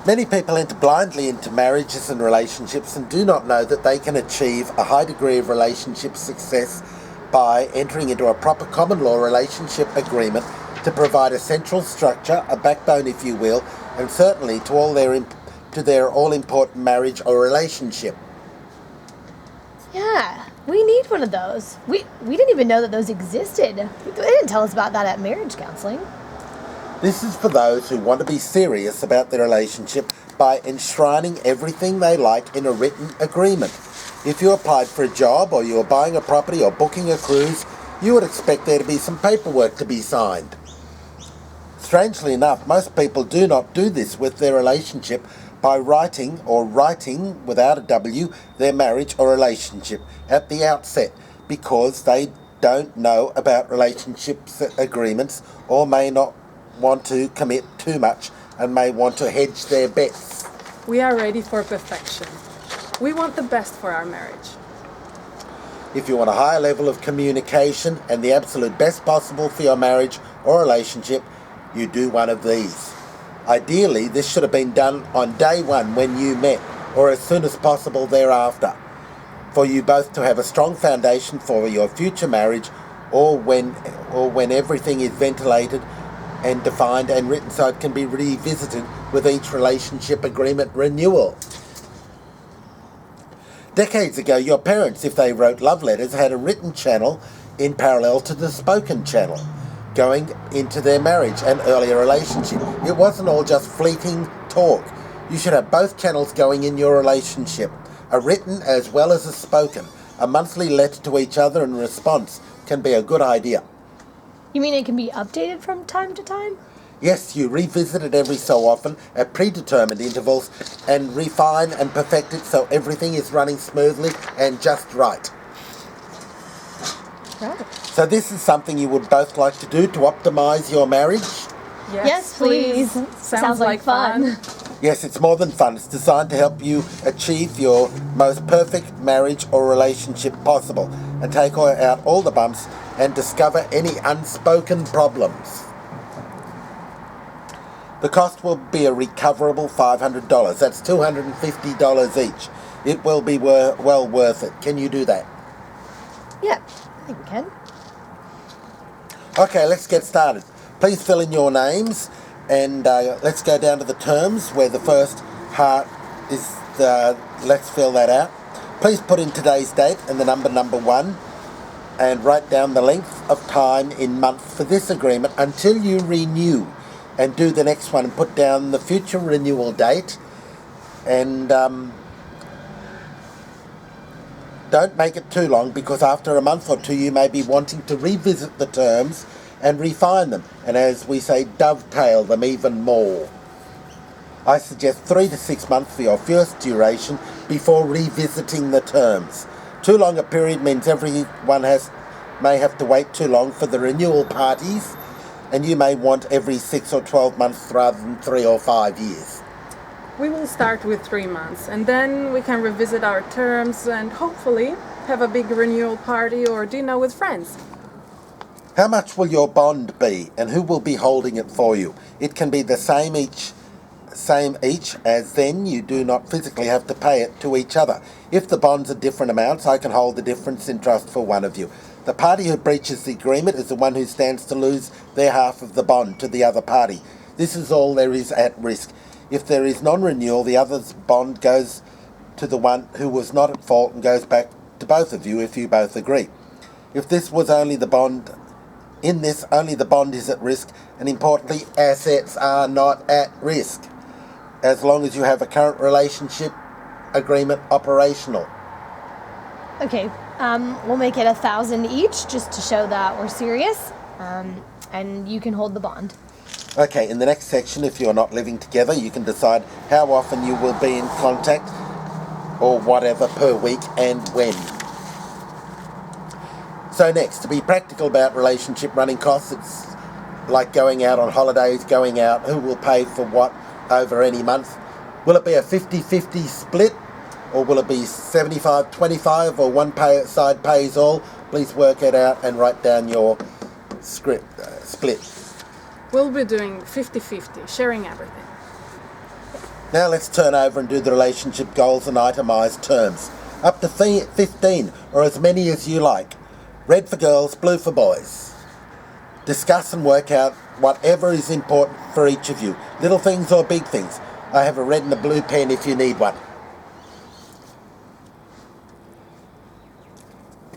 Many people enter blindly into marriages and relationships and do not know that they can achieve a high degree of relationship success by entering into a proper common law relationship agreement to provide a central structure, a backbone if you will, and certainly to their all-important marriage or relationship. Yeah, we need one of those. We didn't even know that those existed. They didn't tell us about that at marriage counseling. This is for those who want to be serious about their relationship by enshrining everything they like in a written agreement. If you applied for a job or you are buying a property or booking a cruise, you would expect there to be some paperwork to be signed. Strangely enough, most people do not do this with their relationship by writing without a W their marriage or relationship at the outset because they don't know about relationships agreements or may not want to commit too much and may want to hedge their bets. We are ready for perfection. We want the best for our marriage. If you want a higher level of communication and the absolute best possible for your marriage or relationship, you do one of these. Ideally, this should have been done on day one when you met, or as soon as possible thereafter, for you both to have a strong foundation for your future marriage, or when everything is ventilated and defined and written so it can be revisited with each relationship agreement renewal. Decades ago, your parents, if they wrote love letters, had a written channel in parallel to the spoken channel going into their marriage and earlier relationship. It wasn't all just fleeting talk. You should have both channels going in your relationship, a written as well as a spoken. A monthly letter to each other in response can be a good idea. You mean it can be updated from time to time? Yes, you revisit it every so often at predetermined intervals and refine and perfect it so everything is running smoothly and just right. Right. So this is something you would both like to do to optimize your marriage? Yes, please. Sounds like fun. Yes, it's more than fun. It's designed to help you achieve your most perfect marriage or relationship possible and take out all the bumps and discover any unspoken problems. The cost will be a recoverable $500. That's $250 each. It will be well worth it. Can you do that? Yeah, I think we can. Okay, let's get started. Please fill in your names and let's go down to the terms where the first heart is. Let's fill that out. Please put in today's date and the number 1 and write down the length of time in month for this agreement until you renew, and do the next one and put down the future renewal date, and don't make it too long because after a month or two you may be wanting to revisit the terms and refine them, and as we say, dovetail them even more. I suggest 3 to 6 months for your first duration before revisiting the terms. Too long a period means everyone may have to wait too long for the renewal parties, and you may want every 6 or 12 months rather than 3 or 5 years. We will start with 3 months and then we can revisit our terms and hopefully have a big renewal party or dinner with friends. How much will your bond be and who will be holding it for you? It can be the same each, as then you do not physically have to pay it to each other. If the bonds are different amounts, I can hold the difference in trust for one of you. The party who breaches the agreement is the one who stands to lose their half of the bond to the other party. This is all there is at risk. If there is non-renewal, the other's bond goes to the one who was not at fault and goes back to both of you if you both agree. If this was only the bond, only the bond is at risk, and importantly, assets are not at risk, as long as you have a current relationship agreement operational. Okay, we'll make it 1,000 each just to show that we're serious, and you can hold the bond. Okay, in the next section, if you're not living together, you can decide how often you will be in contact or whatever per week and when. So next, to be practical about relationship running costs, it's like going out on holidays, going out, who will pay for what over any month. Will it be a 50-50 split, or will it be 75-25, or one side pays all? Please work it out and write down your split. We'll be doing 50-50, sharing everything. Now let's turn over and do the relationship goals and itemised terms. Up to 15 or as many as you like. Red for girls, blue for boys. Discuss and work out whatever is important for each of you. Little things or big things. I have a red and a blue pen if you need one.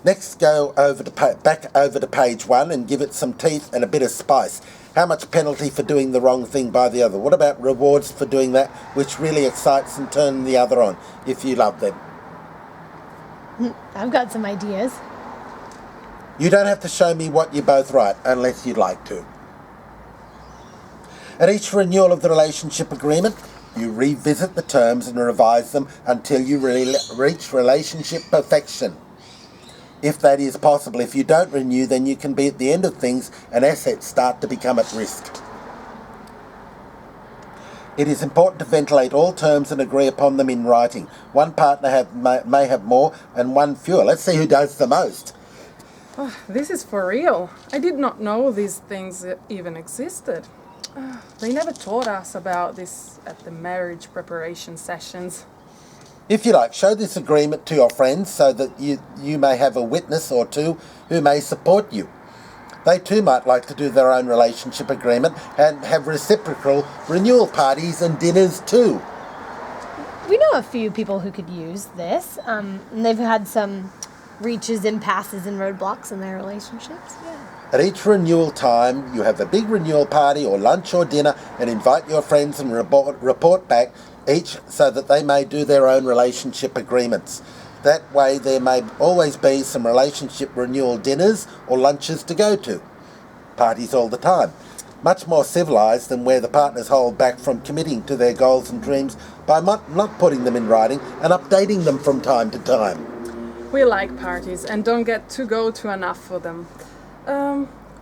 Next, go over to back over to page 1 and give it some teeth and a bit of spice. How much penalty for doing the wrong thing by the other? What about rewards for doing that, which really excites and turn the other on, if you love them? I've got some ideas. You don't have to show me what you both write, unless you'd like to. At each renewal of the relationship agreement, you revisit the terms and revise them until you reach relationship perfection. If that is possible. If you don't renew, then you can be at the end of things and assets start to become at risk. It is important to ventilate all terms and agree upon them in writing. One partner may have more and one fewer. Let's see who does the most. Oh, this is for real. I did not know these things even existed. They never taught us about this at the marriage preparation sessions. If you like, show this agreement to your friends so that you may have a witness or two who may support you. They too might like to do their own relationship agreement and have reciprocal renewal parties and dinners too. We know a few people who could use this. And they've had some reaches, impasses, and roadblocks in their relationships. Yeah. At each renewal time, you have a big renewal party or lunch or dinner and invite your friends and report back each so that they may do their own relationship agreements. That way there may always be some relationship renewal dinners or lunches to go to. Parties all the time. Much more civilised than where the partners hold back from committing to their goals and dreams by not putting them in writing and updating them from time to time. We like parties and don't get to go to enough for them.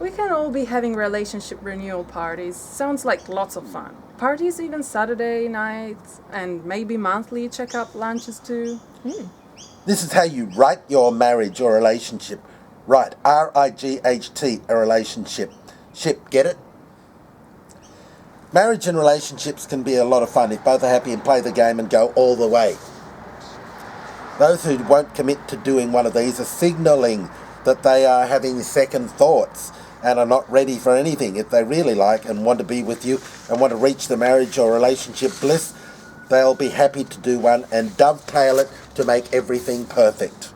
We can all be having relationship renewal parties. Sounds like lots of fun. Parties even Saturday nights and maybe monthly check-up lunches too. This is how you write your marriage or relationship. Write, R-I-G-H-T, a relationship. Ship, get it? Marriage and relationships can be a lot of fun if both are happy and play the game and go all the way. Those who won't commit to doing one of these are signalling that they are having second thoughts and are not ready for anything. If they really like and want to be with you and want to reach the marriage or relationship bliss, they'll be happy to do one and dovetail it to make everything perfect.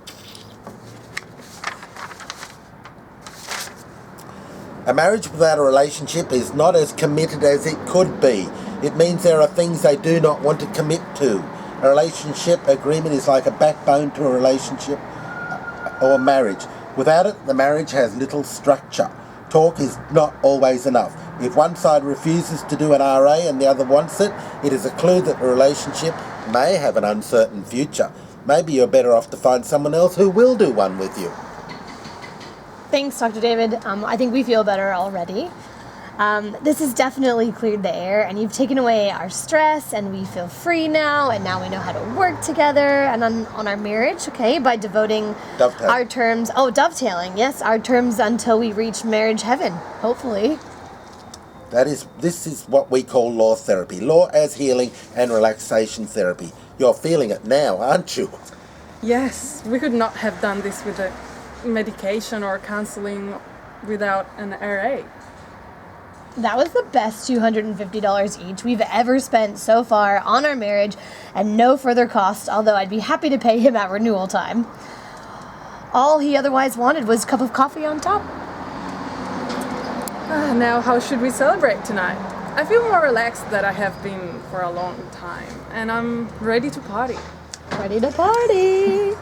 A marriage without a relationship is not as committed as it could be. It means there are things they do not want to commit to. A relationship agreement is like a backbone to a relationship or marriage. Without it, the marriage has little structure. Talk is not always enough. If one side refuses to do an RA and the other wants it, it is a clue that the relationship may have an uncertain future. Maybe you're better off to find someone else who will do one with you. Thanks, Dr. David. I think we feel better already. This has definitely cleared the air, and you've taken away our stress, and we feel free now, and now we know how to work together and on our marriage, okay, by devoting our terms, dovetailing, yes, our terms until we reach marriage heaven, hopefully. This is what we call law therapy. Law as healing and relaxation therapy. You're feeling it now, aren't you? Yes, we could not have done this with a medication or counseling without an RA. That was the best $250 each we've ever spent so far on our marriage, and no further cost, although I'd be happy to pay him at renewal time. All he otherwise wanted was a cup of coffee on top. Now, how should we celebrate tonight? I feel more relaxed than I have been for a long time, and I'm ready to party. Ready to party!